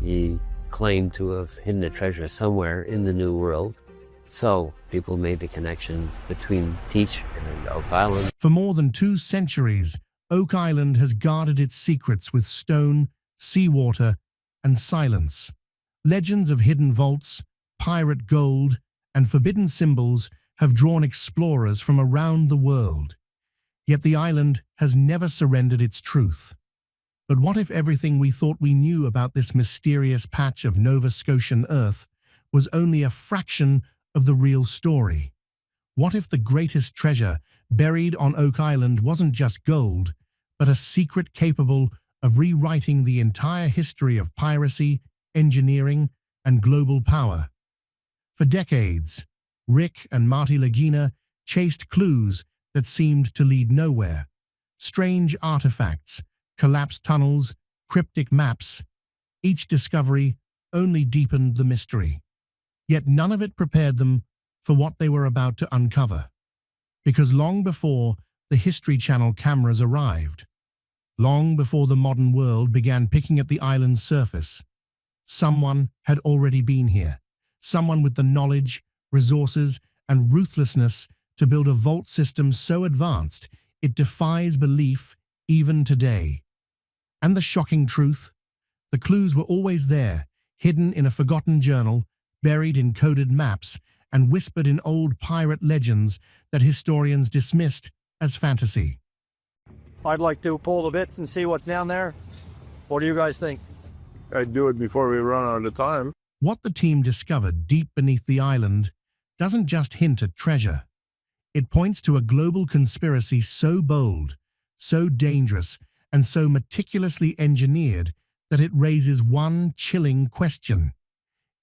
He claimed to have hidden a treasure somewhere in the New World. So people made the connection between Teach and Oak Island. For more than 2 centuries, Oak Island has guarded its secrets with stone, seawater, and silence. Legends of hidden vaults, pirate gold, and forbidden symbols have drawn explorers from around the world. Yet the island has never surrendered its truth. But what if everything we thought we knew about this mysterious patch of Nova Scotian earth was only a fraction of the real story? What if the greatest treasure buried on Oak Island wasn't just gold, but a secret capable of rewriting the entire history of piracy, engineering, and global power? For decades, Rick and Marty Lagina chased clues that seemed to lead nowhere. Strange artifacts, collapsed tunnels, cryptic maps. Each discovery only deepened the mystery. Yet none of it prepared them for what they were about to uncover. Because long before the History Channel cameras arrived, long before the modern world began picking at the island's surface, someone had already been here. Someone with the knowledge, resources, and ruthlessness to build a vault system so advanced it defies belief even today. And the shocking truth? The clues were always there, hidden in a forgotten journal, buried in coded maps, and whispered in old pirate legends that historians dismissed as fantasy. I'd like to pull the bits and see what's down there. What do you guys think? I'd do it before we run out of time. What the team discovered deep beneath the island doesn't just hint at treasure. It points to a global conspiracy so bold, so dangerous, and so meticulously engineered that it raises one chilling question.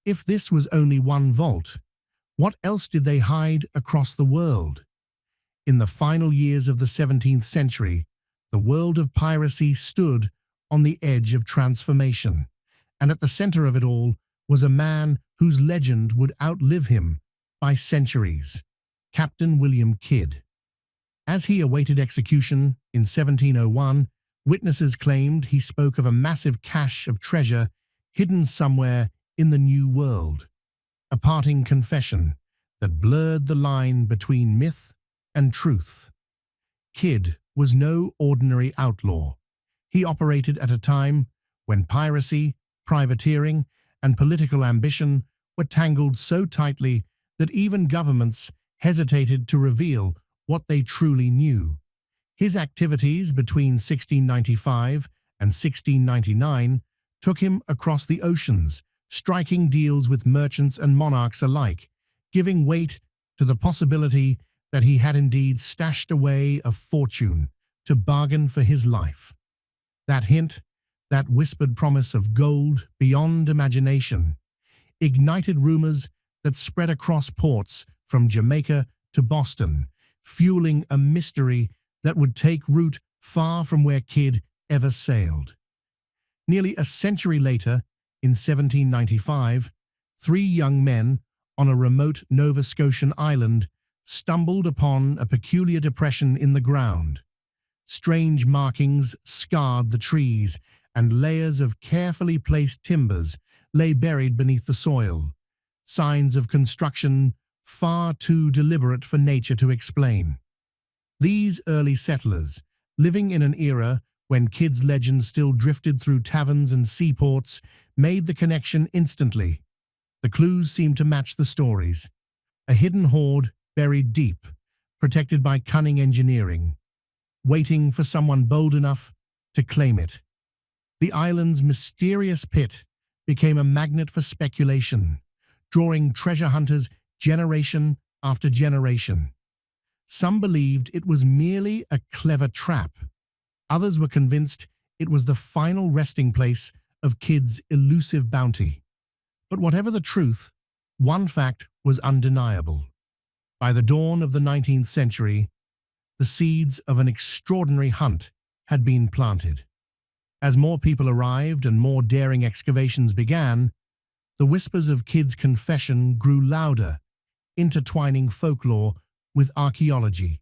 If this was only one vault, what else did they hide across the world? In the final years of the 17th century, the world of piracy stood on the edge of transformation, and at the center of it all was a man whose legend would outlive him by centuries, Captain William Kidd. As he awaited execution in 1701, witnesses claimed he spoke of a massive cache of treasure hidden somewhere in the New World, a parting confession that blurred the line between myth and truth. Kidd was no ordinary outlaw. He operated at a time when piracy, privateering, and political ambition were tangled so tightly that even governments hesitated to reveal what they truly knew. His activities between 1695 and 1699 took him across the oceans, striking deals with merchants and monarchs alike, giving weight to the possibility that he had indeed stashed away a fortune to bargain for his life. That hint, that whispered promise of gold beyond imagination, ignited rumors that spread across ports from Jamaica to Boston, fueling a mystery that would take root far from where Kidd ever sailed. Nearly a century later, in 1795, 3 young men on a remote Nova Scotian island stumbled upon a peculiar depression in the ground. Strange markings scarred the trees, and layers of carefully placed timbers lay buried beneath the soil, signs of construction far too deliberate for nature to explain. These early settlers, living in an era when Kidd's legend still drifted through taverns and seaports, made the connection instantly. The clues seemed to match the stories. A hidden hoard buried deep, protected by cunning engineering, waiting for someone bold enough to claim it. The island's mysterious pit became a magnet for speculation, drawing treasure hunters generation after generation. Some believed it was merely a clever trap. Others were convinced it was the final resting place of Kidd's elusive bounty. But whatever the truth, one fact was undeniable. By the dawn of the 19th century, the seeds of an extraordinary hunt had been planted. As more people arrived and more daring excavations began, the whispers of Kidd's confession grew louder, intertwining folklore with archaeology.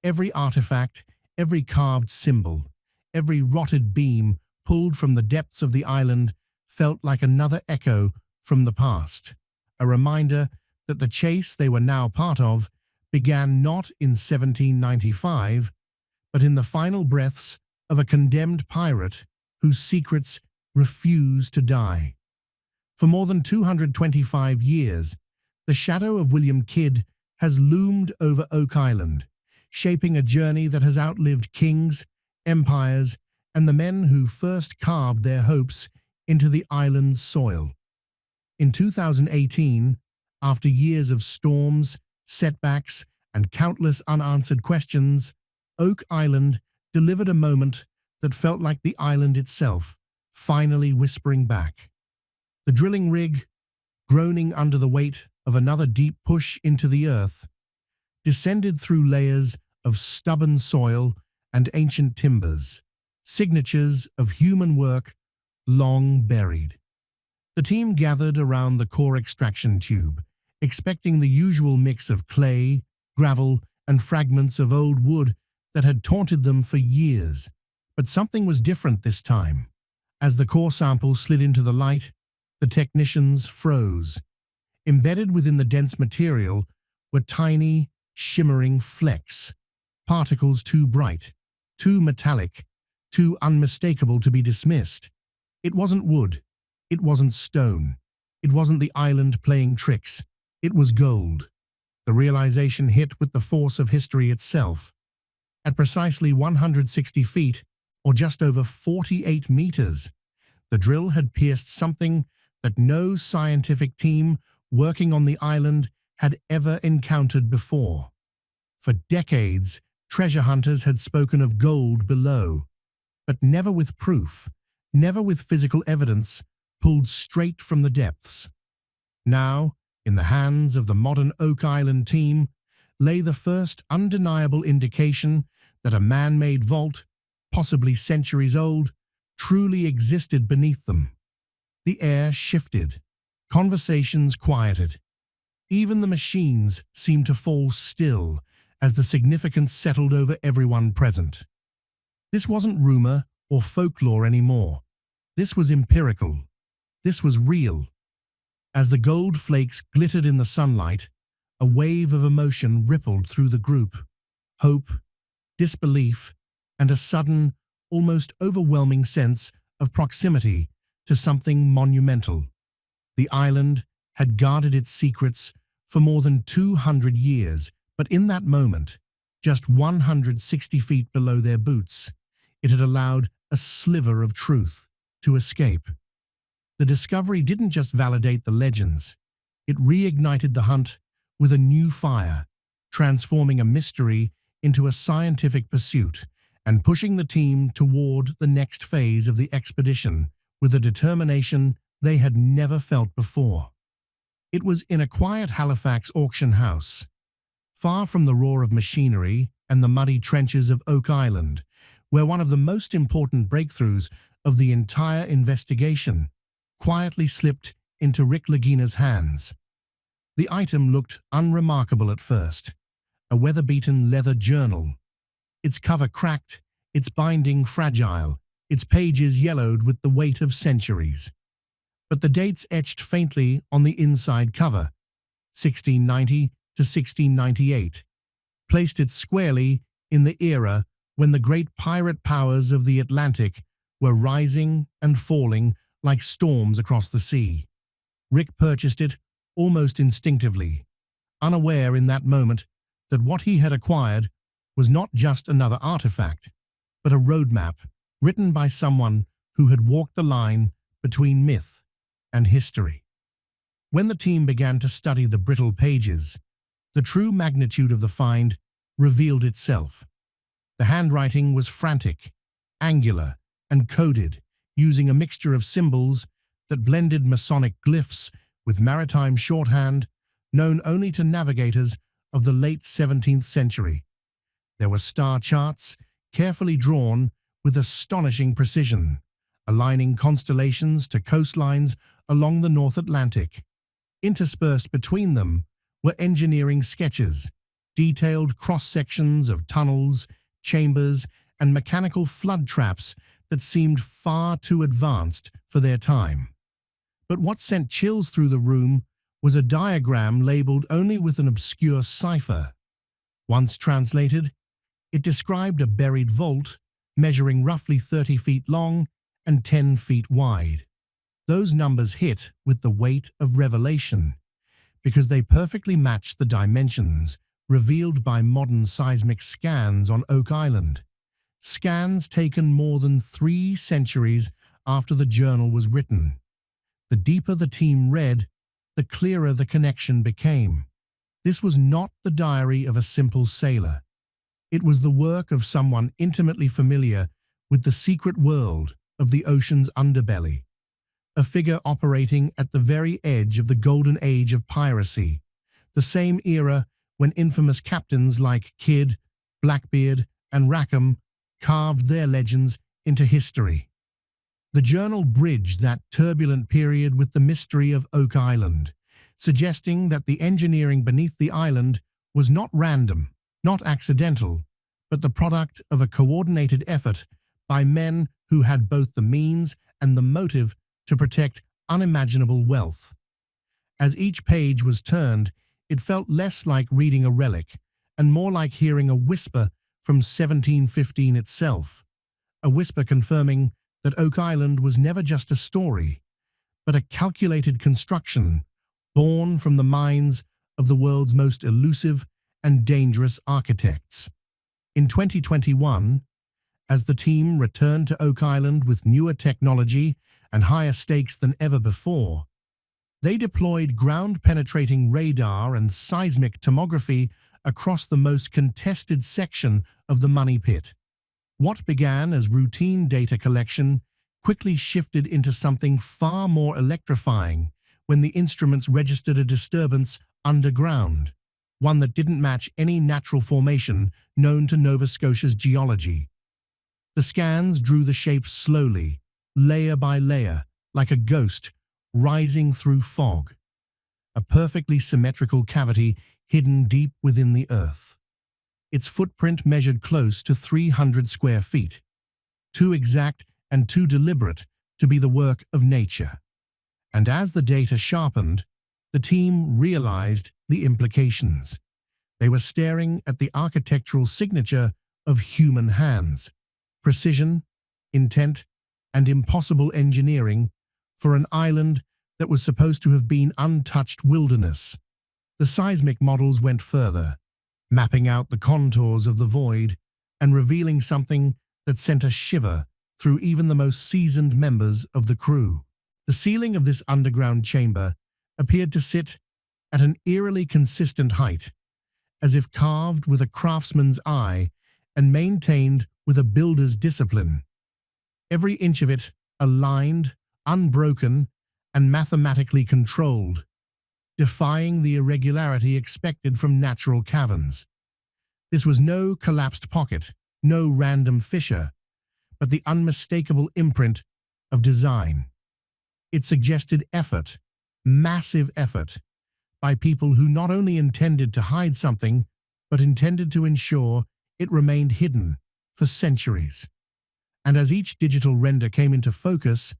Every artifact, every carved symbol, every rotted beam pulled from the depths of the island felt like another echo from the past, a reminder that the chase they were now part of began not in 1795, but in the final breaths of a condemned pirate whose secrets refused to die. For more than 225 years, the shadow of William Kidd has loomed over Oak Island, shaping a journey that has outlived kings, empires, and the men who first carved their hopes into the island's soil. In 2018, after years of storms, setbacks, and countless unanswered questions, Oak Island delivered a moment that felt like the island itself, finally whispering back. The drilling rig, groaning under the weight of another deep push into the earth, descended through layers of stubborn soil and ancient timbers, signatures of human work long buried. The team gathered around the core extraction tube, expecting the usual mix of clay, gravel, and fragments of old wood that had taunted them for years. But something was different this time. As the core sample slid into the light, the technicians froze. Embedded within the dense material were tiny, shimmering flecks, particles too bright, too metallic, too unmistakable to be dismissed. It wasn't wood. It wasn't stone. It wasn't the island playing tricks. It was gold. The realization hit with the force of history itself. At precisely 160 feet, or just over 48 meters, the drill had pierced something that no scientific team working on the island had ever encountered before. For decades, treasure hunters had spoken of gold below, but never with proof, never with physical evidence pulled straight from the depths. Now, in the hands of the modern Oak Island team, lay the first undeniable indication that a man-made vault, possibly centuries old, truly existed beneath them. The air shifted. Conversations quieted. Even the machines seemed to fall still as the significance settled over everyone present. This wasn't rumor or folklore anymore. This was empirical. This was real. As the gold flakes glittered in the sunlight, a wave of emotion rippled through the group. Hope, disbelief, and a sudden, almost overwhelming sense of proximity to something monumental. The island had guarded its secrets for more than 200 years, but in that moment, just 160 feet below their boots, it had allowed a sliver of truth to escape. The discovery didn't just validate the legends, it reignited the hunt with a new fire, transforming a mystery into a scientific pursuit and pushing the team toward the next phase of the expedition with a determination they had never felt before. It was in a quiet Halifax auction house, far from the roar of machinery and the muddy trenches of Oak Island, where one of the most important breakthroughs of the entire investigation quietly slipped into Rick Lagina's hands. The item looked unremarkable at first, a weather-beaten leather journal. Its cover cracked, its binding fragile, its pages yellowed with the weight of centuries. But the dates etched faintly on the inside cover, 1690 to 1698, placed it squarely in the era when the great pirate powers of the Atlantic were rising and falling like storms across the sea. Rick purchased it almost instinctively, unaware in that moment that what he had acquired was not just another artifact, but a roadmap written by someone who had walked the line between myth and history. When the team began to study the brittle pages, the true magnitude of the find revealed itself. The handwriting was frantic, angular, and coded, using a mixture of symbols that blended Masonic glyphs with maritime shorthand known only to navigators of the late 17th century. There were star charts, carefully drawn with astonishing precision, aligning constellations to coastlines along the North Atlantic. Interspersed between them were engineering sketches, detailed cross-sections of tunnels, chambers, and mechanical flood traps that seemed far too advanced for their time. But what sent chills through the room was a diagram labeled only with an obscure cipher. Once translated, it described a buried vault measuring roughly 30 feet long and 10 feet wide. Those numbers hit with the weight of revelation because they perfectly matched the dimensions revealed by modern seismic scans on Oak Island. Scans taken more than 3 centuries after the journal was written. The deeper the team read, the clearer the connection became. This was not the diary of a simple sailor. It was the work of someone intimately familiar with the secret world of the ocean's underbelly, a figure operating at the very edge of the golden age of piracy, the same era when infamous captains like Kidd, Blackbeard, and Rackham carved their legends into history. The journal bridged that turbulent period with the mystery of Oak Island, suggesting that the engineering beneath the island was not random, not accidental, but the product of a coordinated effort by men who had both the means and the motive to protect unimaginable wealth. As each page was turned, it felt less like reading a relic and more like hearing a whisper from 1715 itself, a whisper confirming that Oak Island was never just a story, but a calculated construction born from the minds of the world's most elusive and dangerous architects. In 2021, as the team returned to Oak Island with newer technology and higher stakes than ever before, they deployed ground-penetrating radar and seismic tomography across the most contested section of the money pit. What began as routine data collection quickly shifted into something far more electrifying when the instruments registered a disturbance underground, one that didn't match any natural formation known to Nova Scotia's geology. The scans drew the shape slowly, layer by layer, like a ghost rising through fog, a perfectly symmetrical cavity hidden deep within the earth. Its footprint measured close to 300 square feet, too exact and too deliberate to be the work of nature. And as the data sharpened, the team realized the implications. They were staring at the architectural signature of human hands, precision, intent, and impossible engineering for an island that was supposed to have been untouched wilderness. The seismic models went further, mapping out the contours of the void and revealing something that sent a shiver through even the most seasoned members of the crew. The ceiling of this underground chamber appeared to sit at an eerily consistent height, as if carved with a craftsman's eye and maintained with a builder's discipline. Every inch of it aligned, unbroken, and mathematically controlled, defying the irregularity expected from natural caverns. This was no collapsed pocket, no random fissure, but the unmistakable imprint of design. It suggested effort, massive effort, by people who not only intended to hide something, but intended to ensure it remained hidden for centuries. And as each digital render came into focus,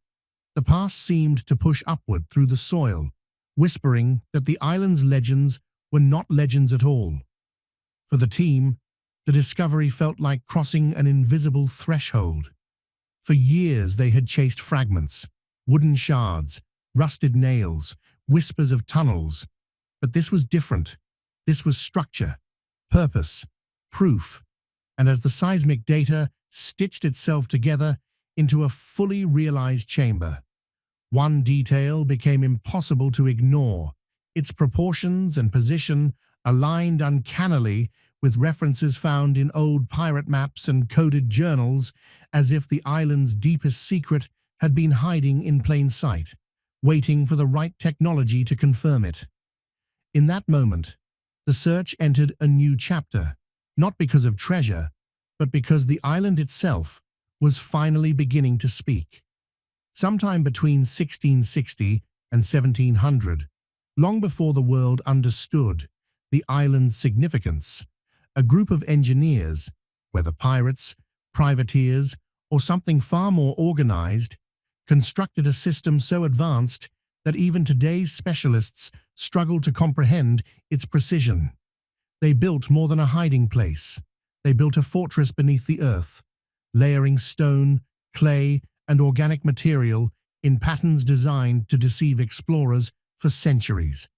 the past seemed to push upward through the soil, whispering that the island's legends were not legends at all. For the team, the discovery felt like crossing an invisible threshold. For years they had chased fragments, wooden shards, rusted nails, whispers of tunnels. But this was different. This was structure, purpose, proof. And as the seismic data stitched itself together into a fully realized chamber, one detail became impossible to ignore. Its proportions and position aligned uncannily with references found in old pirate maps and coded journals, as if the island's deepest secret had been hiding in plain sight, waiting for the right technology to confirm it. In that moment, the search entered a new chapter, not because of treasure, but because the island itself was finally beginning to speak. Sometime between 1660 and 1700, long before the world understood the island's significance, a group of engineers, whether pirates, privateers, or something far more organized, constructed a system so advanced that even today's specialists struggle to comprehend its precision. They built more than a hiding place. They built a fortress beneath the earth, layering stone, clay, and organic material in patterns designed to deceive explorers for centuries.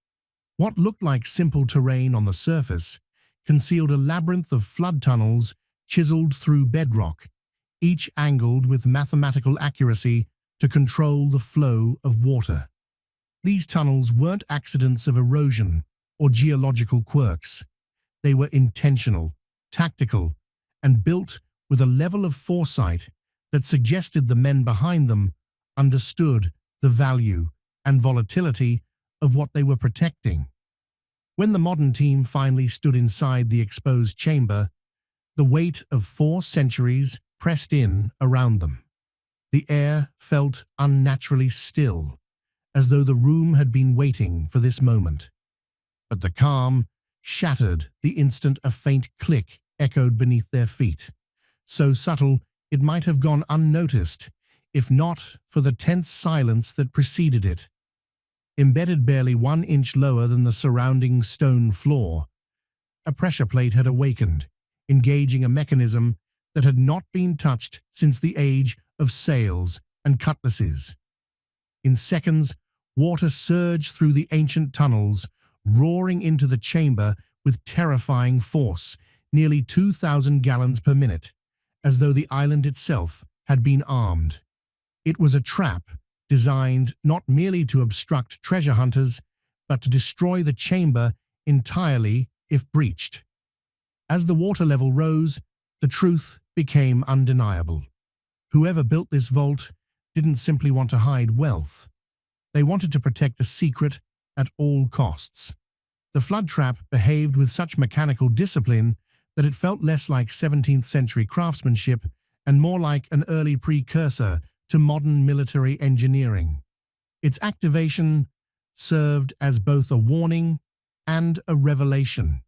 What looked like simple terrain on the surface concealed a labyrinth of flood tunnels chiseled through bedrock, each angled with mathematical accuracy to control the flow of water. These tunnels weren't accidents of erosion or geological quirks. They were intentional, tactical, and built with a level of foresight that suggested the men behind them understood the value and volatility of what they were protecting. When the modern team finally stood inside the exposed chamber, the weight of 4 centuries pressed in around them. The air felt unnaturally still, as though the room had been waiting for this moment. But the calm shattered the instant a faint click echoed beneath their feet, so subtle it might have gone unnoticed, if not for the tense silence that preceded it. Embedded barely 1 inch lower than the surrounding stone floor, a pressure plate had awakened, engaging a mechanism that had not been touched since the age of sails and cutlasses. In seconds, water surged through the ancient tunnels, roaring into the chamber with terrifying force, nearly 2,000 gallons per minute, as though the island itself had been armed. It was a trap designed not merely to obstruct treasure hunters, but to destroy the chamber entirely if breached. As the water level rose, the truth became undeniable. Whoever built this vault didn't simply want to hide wealth. They wanted to protect a secret at all costs. The flood trap behaved with such mechanical discipline that it felt less like 17th century craftsmanship and more like an early precursor to modern military engineering. Its activation served as both a warning and a revelation.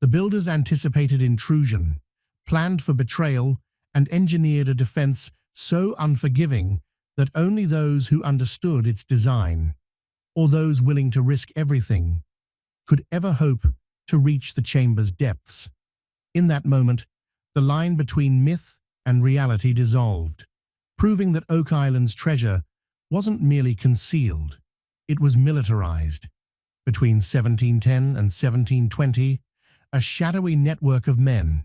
The builders anticipated intrusion, planned for betrayal, and engineered a defense so unforgiving that only those who understood its design, or those willing to risk everything, could ever hope to reach the chamber's depths. In that moment, the line between myth and reality dissolved, proving that Oak Island's treasure wasn't merely concealed, it was militarized. Between 1710 and 1720, a shadowy network of men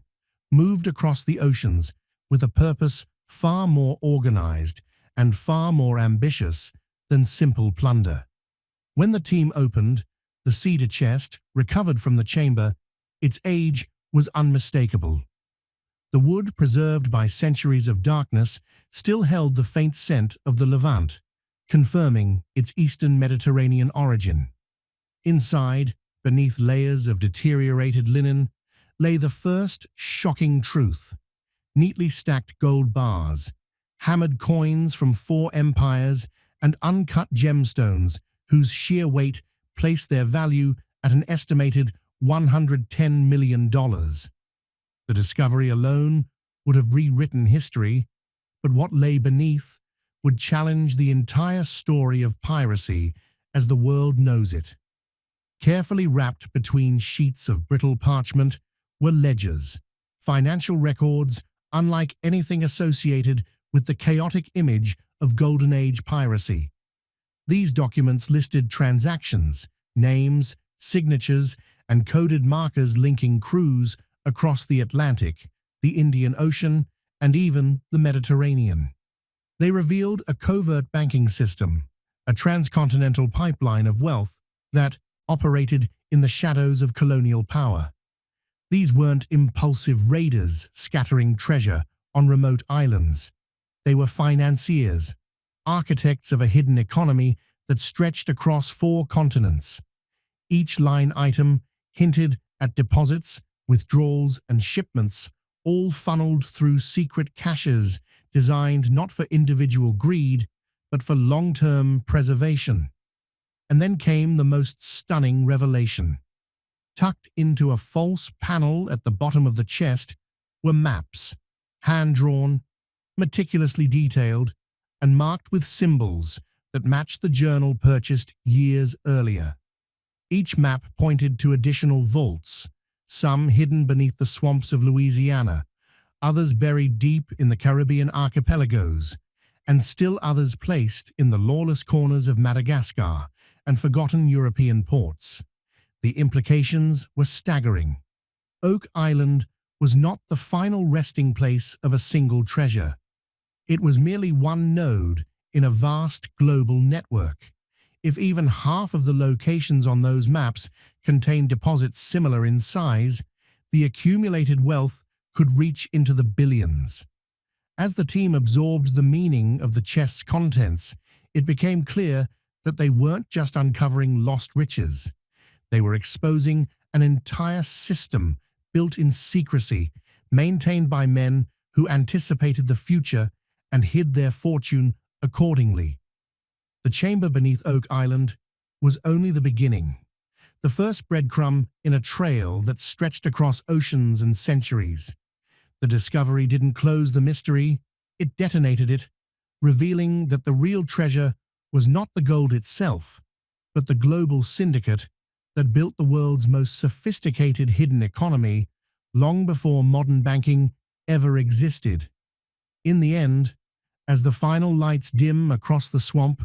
moved across the oceans with a purpose far more organized and far more ambitious than simple plunder. When the team opened the cedar chest, recovered from the chamber, its age was unmistakable. The wood, preserved by centuries of darkness, still held the faint scent of the Levant, confirming its eastern Mediterranean origin. Inside, beneath layers of deteriorated linen, lay the first shocking truth: neatly stacked gold bars, hammered coins from 4 empires, and uncut gemstones whose sheer weight placed their value at an estimated $110 million. The discovery alone would have rewritten history, but what lay beneath would challenge the entire story of piracy as the world knows it. Carefully wrapped between sheets of brittle parchment were ledgers, financial records unlike anything associated with the chaotic image of Golden Age piracy. These documents listed transactions, names, signatures, and coded markers linking crews across the Atlantic, the Indian Ocean, and even the Mediterranean. They revealed a covert banking system, a transcontinental pipeline of wealth that operated in the shadows of colonial power. These weren't impulsive raiders scattering treasure on remote islands. They were financiers, architects of a hidden economy that stretched across 4 continents. Each line item hinted at deposits, withdrawals, and shipments, all funneled through secret caches designed not for individual greed, but for long-term preservation. And then came the most stunning revelation. Tucked into a false panel at the bottom of the chest were maps, hand-drawn, meticulously detailed, and marked with symbols that matched the journal purchased years earlier. Each map pointed to additional vaults, some hidden beneath the swamps of Louisiana, others buried deep in the Caribbean archipelagos, and still others placed in the lawless corners of Madagascar and forgotten European ports. The implications were staggering. Oak Island was not the final resting place of a single treasure. It was merely one node in a vast global network. If even half of the locations on those maps contained deposits similar in size, the accumulated wealth could reach into the billions. As the team absorbed the meaning of the chest's contents, it became clear that they weren't just uncovering lost riches. They were exposing an entire system built in secrecy, maintained by men who anticipated the future and hid their fortune accordingly. The chamber beneath Oak Island was only the beginning, the first breadcrumb in a trail that stretched across oceans and centuries. The discovery didn't close the mystery, it detonated it, revealing that the real treasure was not the gold itself, but the global syndicate that built the world's most sophisticated hidden economy long before modern banking ever existed. In the end, as the final lights dim across the swamp,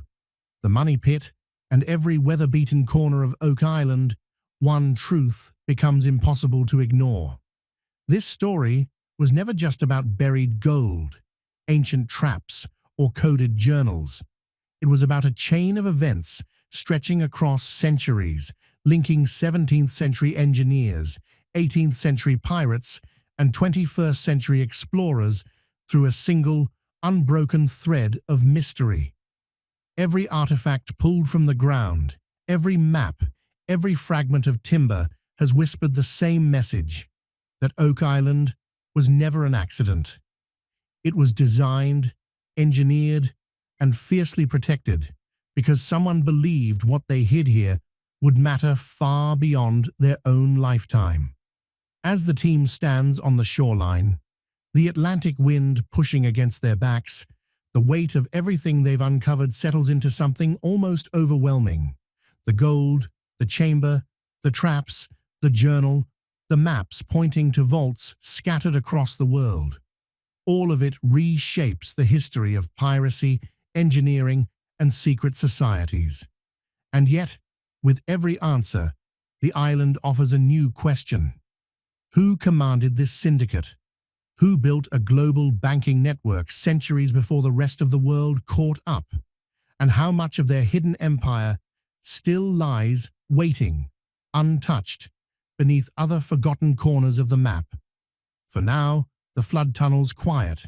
the money pit, and every weather-beaten corner of Oak Island, one truth becomes impossible to ignore. This story was never just about buried gold, ancient traps, or coded journals. It was about a chain of events stretching across centuries, linking 17th century engineers, 18th century pirates, and 21st century explorers through a single, unbroken thread of mystery. Every artifact pulled from the ground, every map, every fragment of timber has whispered the same message, that Oak Island was never an accident. It was designed, engineered, and fiercely protected because someone believed what they hid here would matter far beyond their own lifetime. As the team stands on the shoreline, the Atlantic wind pushing against their backs, the weight of everything they've uncovered settles into something almost overwhelming. The gold, the chamber, the traps, the journal, the maps pointing to vaults scattered across the world. All of it reshapes the history of piracy, engineering, and secret societies. And yet, with every answer, the island offers a new question. Who commanded this syndicate? Who built a global banking network centuries before the rest of the world caught up? And how much of their hidden empire still lies waiting, untouched, beneath other forgotten corners of the map? For now, the flood tunnel's quiet,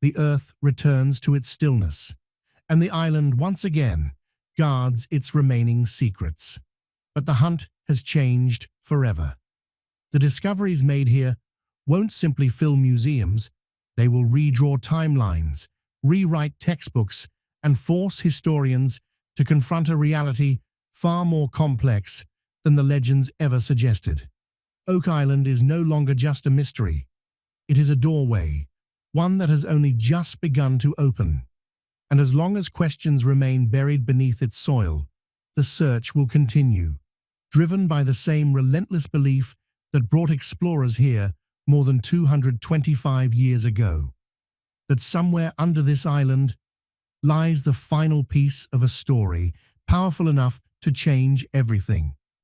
the earth returns to its stillness, and the island once again guards its remaining secrets. But the hunt has changed forever. The discoveries made here won't simply fill museums, they will redraw timelines, rewrite textbooks, and force historians to confront a reality far more complex than the legends ever suggested. Oak Island is no longer just a mystery. It is a doorway, one that has only just begun to open. And as long as questions remain buried beneath its soil, the search will continue, driven by the same relentless belief that brought explorers here more than 225 years ago. That somewhere under this island lies the final piece of a story powerful enough to change everything.